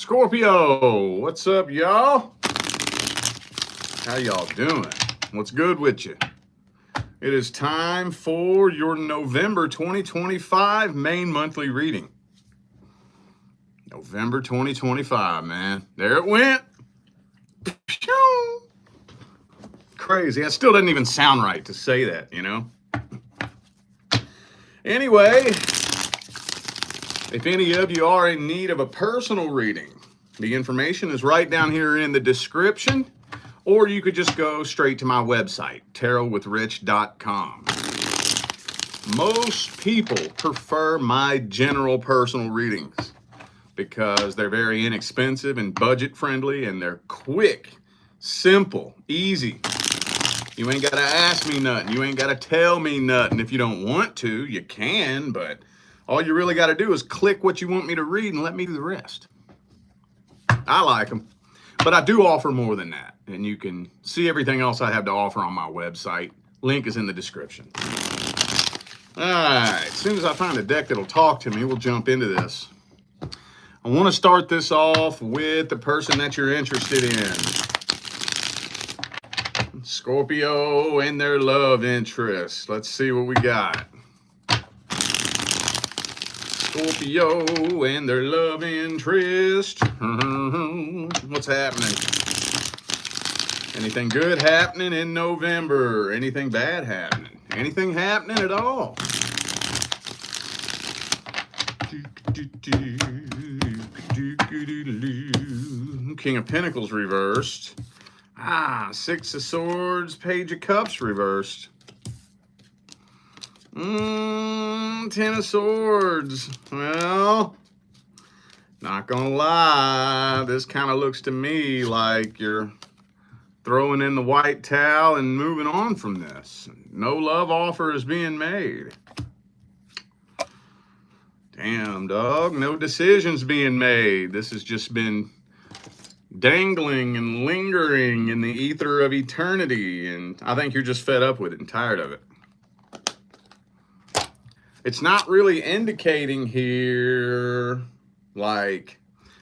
Scorpio, what's up, y'all? How y'all doing? What's good with you? It is time for your November 2025 main monthly reading. November 2025, man. There it went. Crazy. It still doesn't even sound right to say that, you know? Anyway, if any of you are in need of a personal reading, the information is right down here in the description, or you could just go straight to my website, tarotwithrich.com. Most people prefer my general personal readings because they're very inexpensive and budget friendly, and they're quick, simple, easy. You ain't got to ask me nothing. You ain't got to tell me nothing. If you don't want to, you can, but all you really got to do is click what you want me to read and let me do the rest. I like them, but I do offer more than that, and you can see everything else I have to offer on my website. Link is in the description. All right, as soon as I find a deck that'll talk to me, we'll jump into this. I want to start this off with the person that you're interested in. Scorpio and their love interest. Let's see what we got. Scorpio and their love interest. What's happening? Anything good happening in November? Anything bad happening? Anything happening at all? King of Pentacles reversed. Six of Swords, Page of Cups reversed. 10 of Swords. Well, not gonna lie, this kind of looks to me like you're throwing in the white towel and moving on from this. No love offer is being made. Damn, dog, no decisions being made. This has just been dangling and lingering in the ether of eternity, and I think you're just fed up with it and tired of it. It's not really indicating here, like,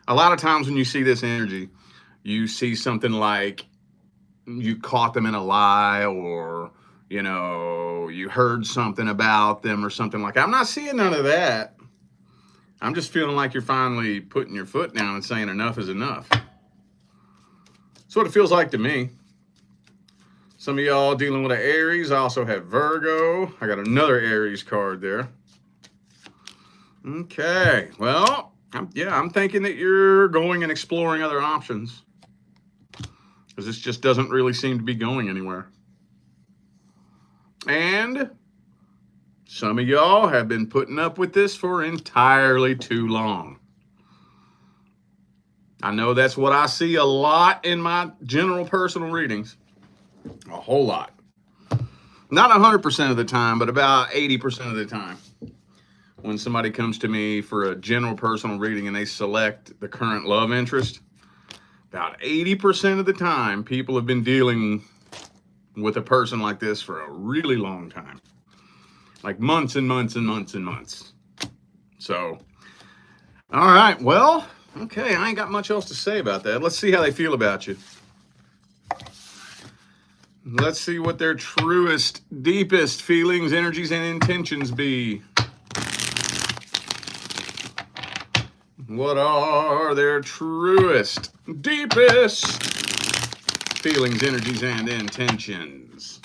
a lot of times when you see this energy, you see something like you caught them in a lie, or, you know, you heard something about them or something like that. I'm not seeing none of that. I'm just feeling like you're finally putting your foot down and saying enough is enough. That's what it feels like to me. Some of y'all dealing with an Aries. I also have Virgo. I got another Aries card there. Okay, well, I'm thinking that you're going and exploring other options, because this just doesn't really seem to be going anywhere. And some of y'all have been putting up with this for entirely too long. I know that's what I see a lot in my general personal readings. A whole lot. Not 100% of the time, but about 80% of the time. When somebody comes to me for a general personal reading and they select the current love interest, about 80% of the time, people have been dealing with a person like this for a really long time. Like months and months and months and months. So, all right, well, okay, I ain't got much else to say about that. Let's see how they feel about you. Let's see what their truest, deepest feelings, energies, and intentions be. What are their truest, deepest feelings, energies, and intentions?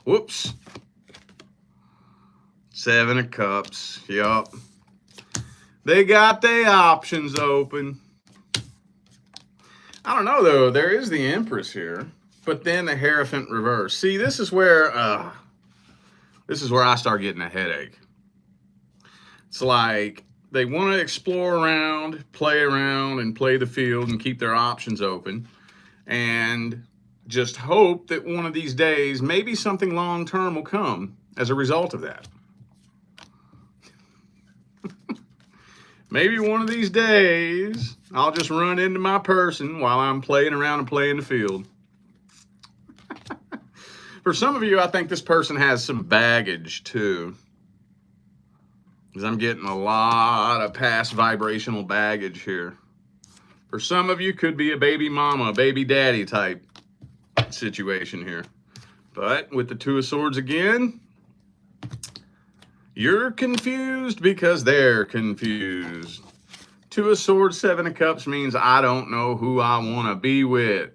Whoops. 7 of Cups. Yup. They got their options open. I don't know, though. There is the Empress here, but then the Hierophant reverse. See, this is where I start getting a headache. It's like they want to explore around, play around, and play the field and keep their options open, and just hope that one of these days, maybe something long-term will come. as a result of that. Maybe one of these days, I'll just run into my person while I'm playing around and playing the field. For some of you, I think this person has some baggage too. Because I'm getting a lot of past vibrational baggage here. For some of you, could be a baby mama, baby daddy type situation here. But with the Two of Swords again, you're confused because they're confused. Two of Swords, Seven of Cups means I don't know who I want to be with.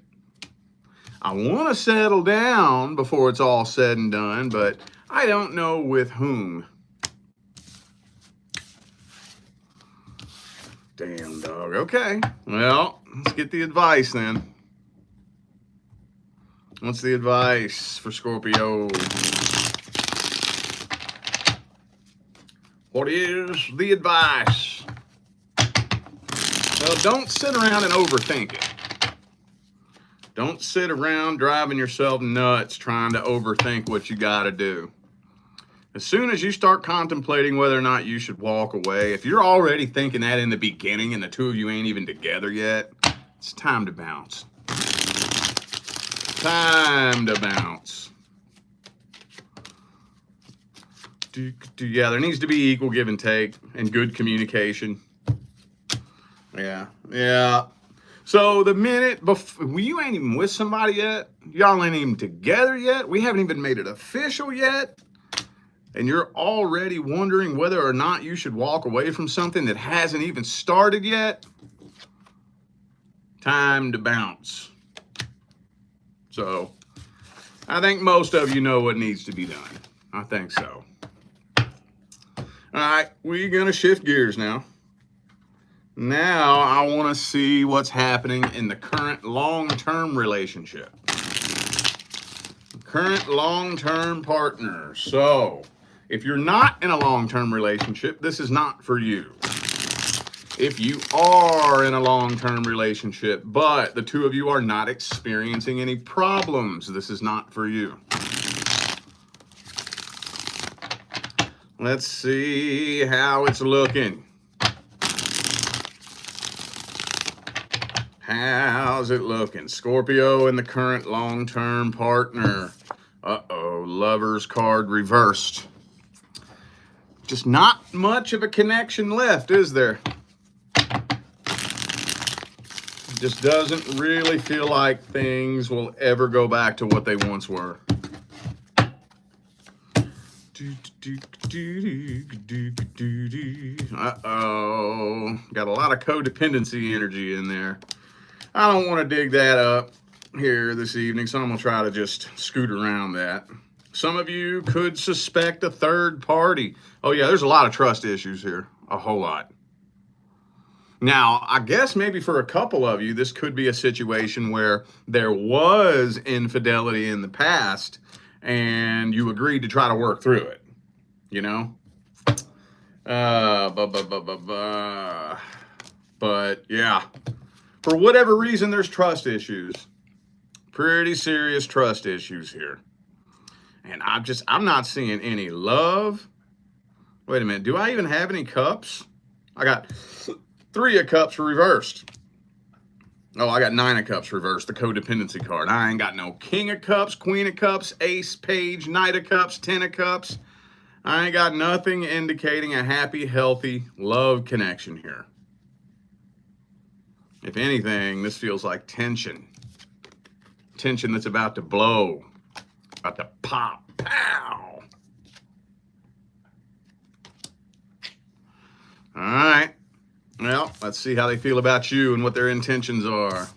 I want to settle down before it's all said and done, but I don't know with whom. Damn dog. Okay. Well, let's get the advice then. What's the advice for Scorpio? What is the advice? Well, don't sit around and overthink it. Don't sit around driving yourself nuts trying to overthink what you got to do. As soon as you start contemplating whether or not you should walk away, if you're already thinking that in the beginning and the two of you ain't even together yet, it's time to bounce. Time to bounce. Yeah, there needs to be equal give and take and good communication. Yeah. So the minute before, you ain't even with somebody yet, y'all ain't even together yet, we haven't even made it official yet, and you're already wondering whether or not you should walk away from something that hasn't even started yet, time to bounce. So I think most of you know what needs to be done. I think so. All right, we're going to shift gears now. Now I want to see what's happening in the current long-term relationship. Current long-term partner. So if you're not in a long-term relationship, this is not for you. If you are in a long-term relationship, but the two of you are not experiencing any problems, this is not for you. Let's see how it's looking. How's it looking? Scorpio and the current long-term partner. Uh-oh, Lover's card reversed. Just not much of a connection left, is there? Just doesn't really feel like things will ever go back to what they once were. Uh-oh. Got a lot of codependency energy in there. I don't want to dig that up here this evening, so I'm going to try to just scoot around that. Some of you could suspect a third party. Oh, yeah, there's a lot of trust issues here. A whole lot. Now, I guess maybe for a couple of you, this could be a situation where there was infidelity in the past, and you agreed to try to work through it, you know? But yeah, for whatever reason, there's trust issues. Pretty serious trust issues here. And I'm not seeing any love. Wait a minute, do I even have any cups? I got 3 of Cups reversed. Oh, I got 9 of Cups reversed, the codependency card. I ain't got no King of Cups, Queen of Cups, Ace, Page, Knight of Cups, 10 of Cups. I ain't got nothing indicating a happy, healthy love connection here. If anything, this feels like tension. Tension that's about to blow, about to pop, pow. All right. Well, let's see how they feel about you and what their intentions are.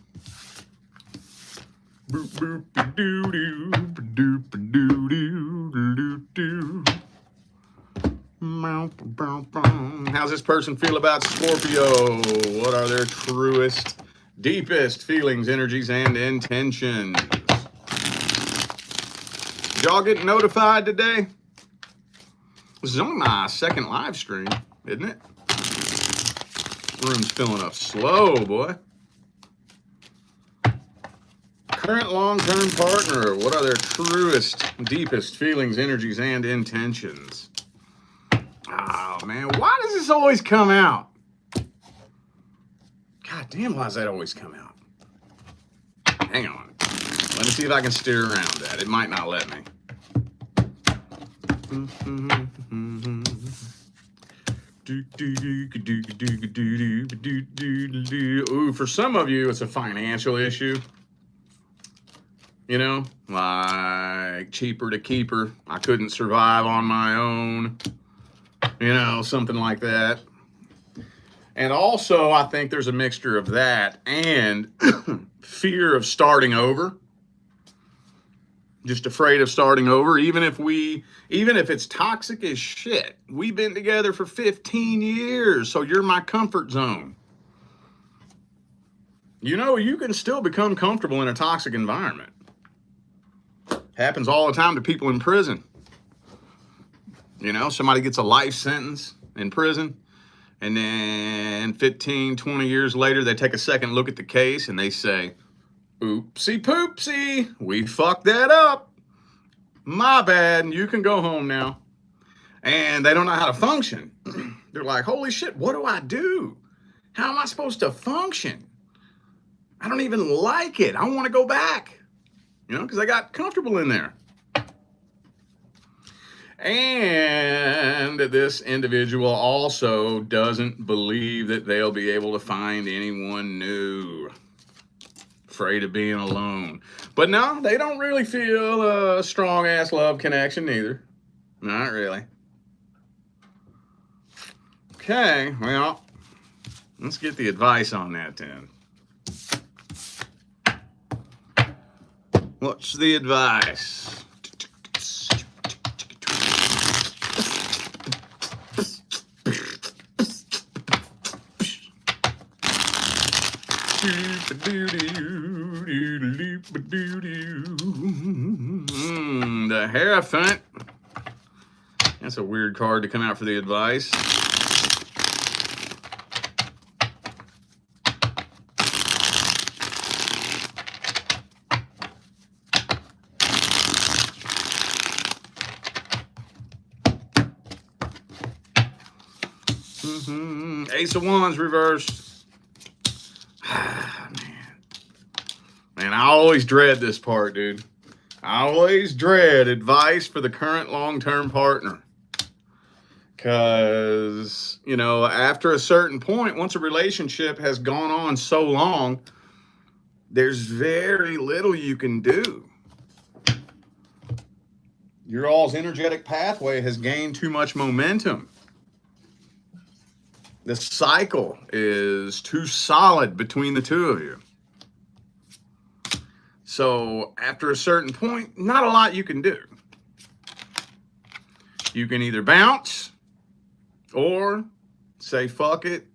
How's this person feel about Scorpio? What are their truest, deepest feelings, energies, and intentions? Did y'all get notified today? This is only my second live stream, isn't it? Room's filling up slow, boy. current long-term partner, what are their truest, deepest feelings, energies, and intentions? Oh, man, why does this always come out? God damn, why does that always come out? Hang on. Let me see if I can steer around that. It might not let me. Ooh, for some of you, it's a financial issue. You know, like cheaper to keeper. I couldn't survive on my own. You know, something like that. And also, I think there's a mixture of that and fear of starting over. Just afraid of starting over, even if it's toxic as shit. We've been together for 15 years, so you're my comfort zone. You know, you can still become comfortable in a toxic environment. Happens all the time to people in prison. You know, somebody gets a life sentence in prison, and then 15, 20 years later, they take a second look at the case and they say, oopsie poopsie, we fucked that up. My bad, you can go home now. And they don't know how to function. They're like, holy shit, what do I do? How am I supposed to function? I don't even like it. I want to go back. You know, because I got comfortable in there. And this individual also doesn't believe that they'll be able to find anyone new. Afraid of being alone. But no, they don't really feel a strong ass love connection either. Not really. Okay, well, let's get the advice on that then. What's the advice? The Hierophant. That's a weird card to come out for the advice. Ace of Wands reversed. Man, I always dread this part, dude. I always dread advice for the current long-term partner. Because, you know, after a certain point, once a relationship has gone on so long, there's very little you can do. Your all's energetic pathway has gained too much momentum. The cycle is too solid between the two of you. So after a certain point, not a lot you can do. You can either bounce or say fuck it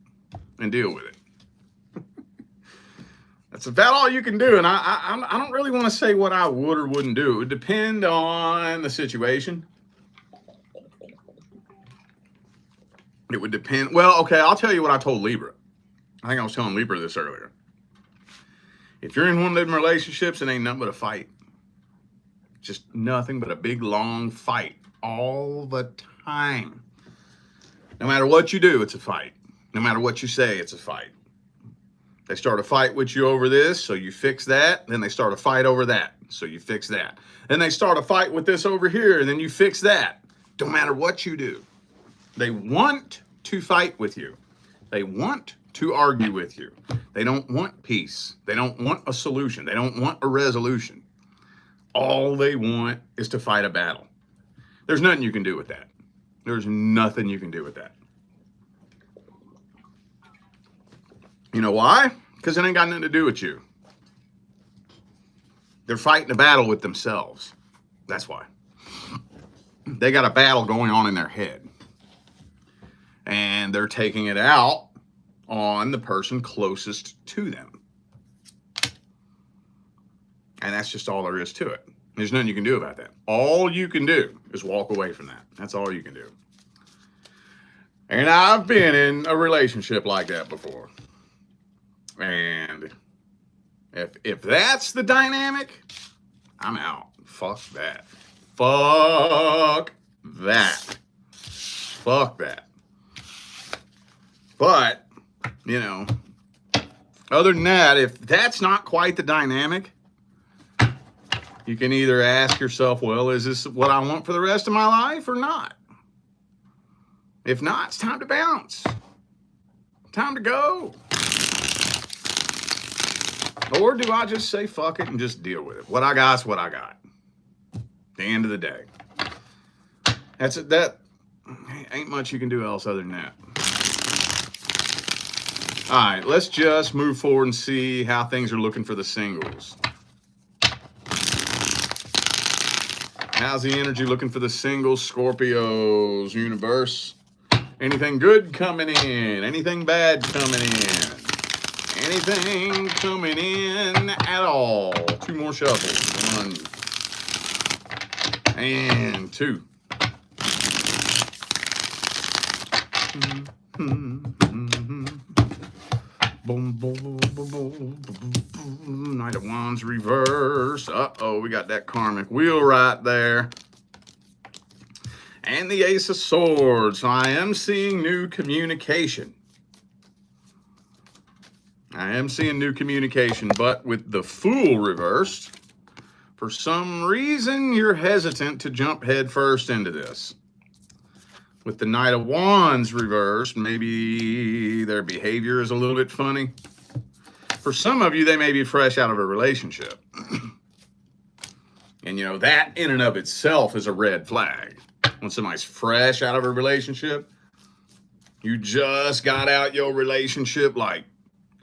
and deal with it. That's about all you can do. And I don't really want to say what I would or wouldn't do. It would depend on the situation. It would depend. Well, okay, I'll tell you what I told Libra. I think I was telling Libra this earlier. If you're in one of them relationships, it ain't nothing but a fight. Just nothing but a big, long fight all the time. No matter what you do, it's a fight. No matter what you say, it's a fight. They start a fight with you over this, so you fix that. Then they start a fight over that, so you fix that. Then they start a fight with this over here, and then you fix that. Don't matter what you do. They want to fight with you. They want to argue with you. They don't want peace. They don't want a solution. They don't want a resolution. All they want is to fight a battle. There's nothing you can do with that. There's nothing you can do with that. You know why? Because it ain't got nothing to do with you. They're fighting a battle with themselves. That's why. They got a battle going on in their head. And they're taking it out on the person closest to them. And that's just all there is to it. There's nothing you can do about that. All you can do is walk away from that. That's all you can do. And I've been in a relationship like that before. And If that's the dynamic, I'm out. Fuck that. Fuck that. Fuck that. But, you know, other than that, if that's not quite the dynamic, you can either ask yourself, well, is this what I want for the rest of my life or not? If not, it's time to bounce. Time to go. Or do I just say fuck it and just deal with it? What I got's what I got. At the end of the day. That ain't much you can do else other than that. All right, let's just move forward and see how things are looking for the singles. How's the energy looking for the singles, Scorpios, universe? Anything good coming in? Anything bad coming in? Anything coming in at all? 2 more shuffles. 1 and 2. Boom, boom, boom, boom, boom. Knight of Wands reverse. Uh-oh, we got that karmic wheel right there. And the Ace of Swords. So I am seeing new communication. I am seeing new communication, but with the Fool reversed, for some reason you're hesitant to jump head first into this. With the Knight of Wands reversed, maybe their behavior is a little bit funny. For some of you, they may be fresh out of a relationship. And, you know, that in and of itself is a red flag. When somebody's fresh out of a relationship, you just got out your relationship like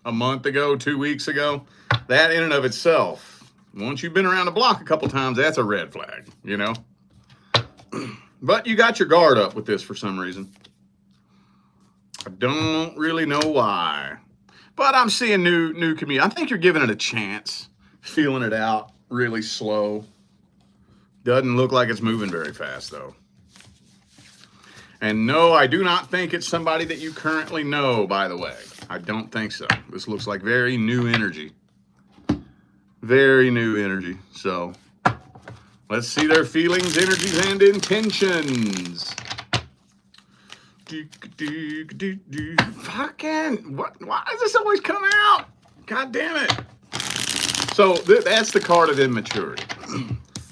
a month ago, 2 weeks ago, that in and of itself, once you've been around the block a couple times, that's a red flag, you know? But you got your guard up with this for some reason. I don't really know why. But I'm seeing new community. I think you're giving it a chance, feeling it out really slow. Doesn't look like it's moving very fast, though. And no, I do not think it's somebody that you currently know, by the way. I don't think so. This looks like very new energy. Very new energy. So let's see their feelings, energies, and intentions. Fucking, what? Why does this always come out? God damn it. So that's the card of immaturity.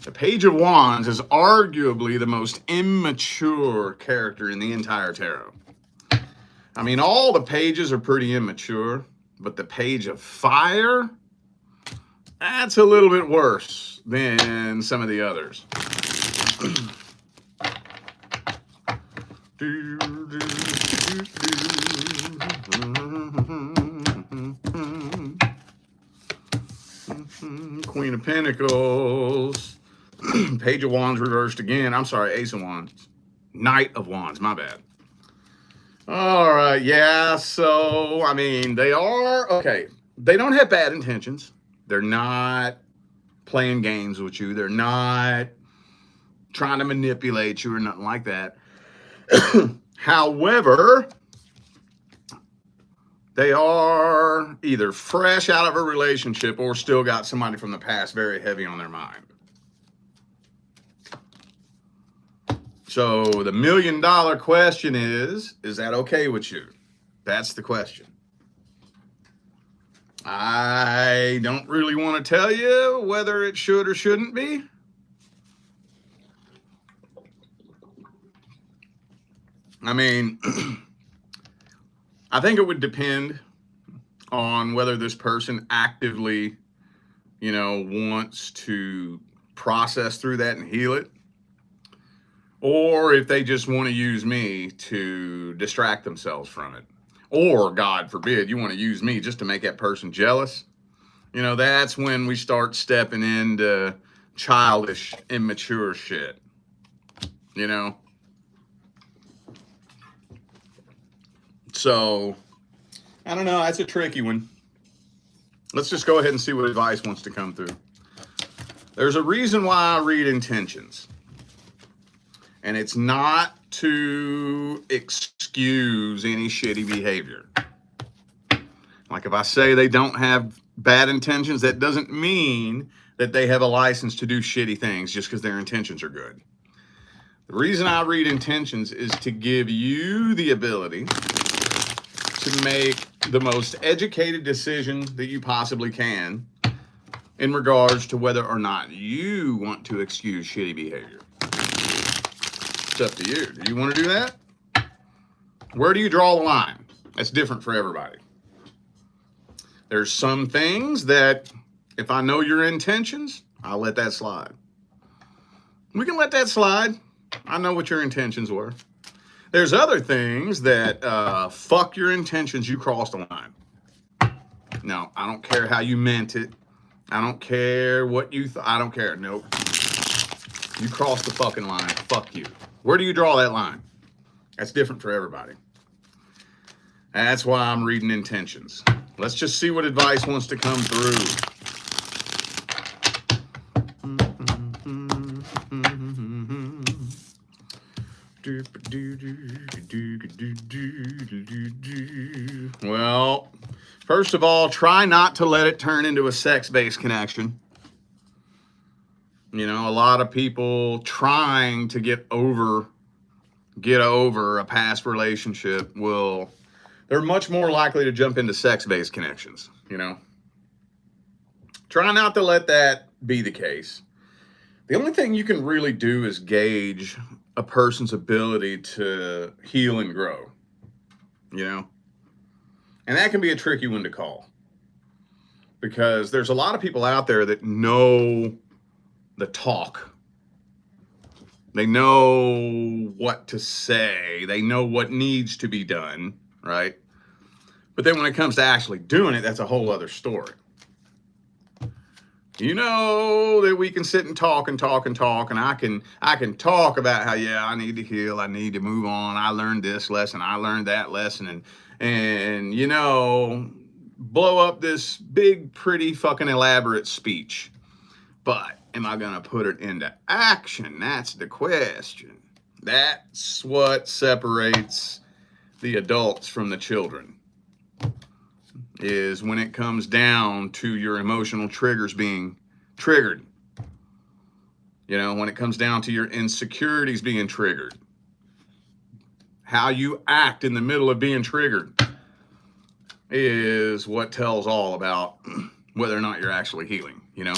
The Page of Wands is arguably the most immature character in the entire tarot. I mean, all the pages are pretty immature, but the Page of Fire, that's a little bit worse than some of the others. Queen of Pentacles. Page of Wands reversed again. I'm sorry, Ace of Wands. Knight of Wands, my bad. All right, yeah, so, I mean, they are, okay, they don't have bad intentions. They're not playing games with you. They're not trying to manipulate you or nothing like that. However, they are either fresh out of a relationship or still got somebody from the past very heavy on their mind. So the $1 million question is that okay with you? That's the question. I don't really want to tell you whether it should or shouldn't be. I mean, I think it would depend on whether this person actively, you know, wants to process through that and heal it, or if they just want to use me to distract themselves from it. Or, God forbid, you want to use me just to make that person jealous. You know, that's when we start stepping into childish, immature shit. You know? So, I don't know. That's a tricky one. Let's just go ahead and see what advice wants to come through. There's a reason why I read intentions. And it's not to excuse any shitty behavior. Like if I say they don't have bad intentions, that doesn't mean that they have a license to do shitty things just because their intentions are good. The reason I read intentions is to give you the ability to make the most educated decision that you possibly can in regards to whether or not you want to excuse shitty behavior. It's up to you. Do you want to do that? Where do you draw the line? That's different for everybody. There's some things that if I know your intentions, I'll let that slide. We can let that slide. I know what your intentions were. There's other things that, fuck your intentions, you crossed the line. No, I don't care how you meant it. I don't care what you I don't care. Nope. You crossed the fucking line. Fuck you. Where do you draw that line? That's different for everybody. That's why I'm reading intentions. Let's just see what advice wants to come through. Well, first of all, try not to let it turn into a sex-based connection. You know, a lot of people trying to get over a past relationship they're much more likely to jump into sex-based connections, you know. Try not to let that be the case. The only thing you can really do is gauge a person's ability to heal and grow, you know. And that can be a tricky one to call, because there's a lot of people out there that know the talk. They know what to say. They know what needs to be done, right? But then when it comes to actually doing it, that's a whole other story. You know that we can sit and talk and talk and talk, and I can talk about how, yeah, I need to heal, I need to move on, I learned this lesson, I learned that lesson, and you know, blow up this big, pretty, fucking elaborate speech. But am I gonna put it into action? That's the question. That's what separates the adults from the children, is when it comes down to your emotional triggers being triggered. You know, when it comes down to your insecurities being triggered. How you act in the middle of being triggered is what tells all about whether or not you're actually healing, you know?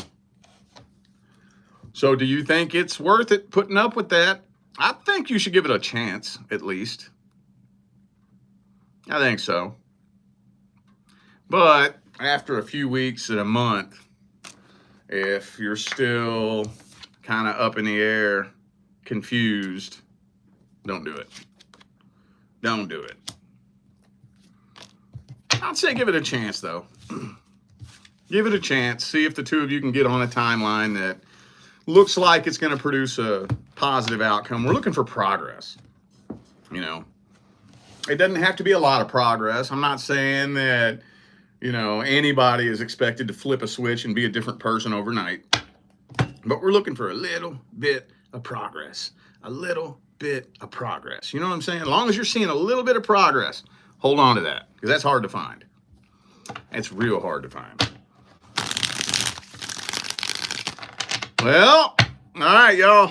So do you think it's worth it putting up with that? I think you should give it a chance, at least. I think so. But after a few weeks and a month, if you're still kind of up in the air, confused, don't do it. Don't do it. I'd say give it a chance, though. Give it a chance. See if the two of you can get on a timeline that looks like it's going to produce a positive outcome. We're looking for progress, you know. It doesn't have to be a lot of progress. I'm not saying that, you know, anybody is expected to flip a switch and be a different person overnight. But we're looking for a little bit of progress. A little bit of progress. You know what I'm saying? As long as you're seeing a little bit of progress, hold on to that, because that's hard to find. It's real hard to find. Well, all right, y'all.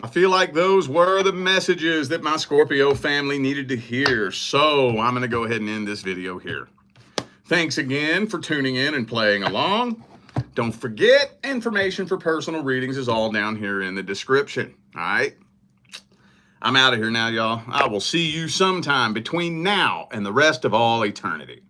I feel like those were the messages that my Scorpio family needed to hear. So I'm going to go ahead and end this video here. Thanks again for tuning in and playing along. Don't forget, information for personal readings is all down here in the description. All right? I'm out of here now, y'all. I will see you sometime between now and the rest of all eternity.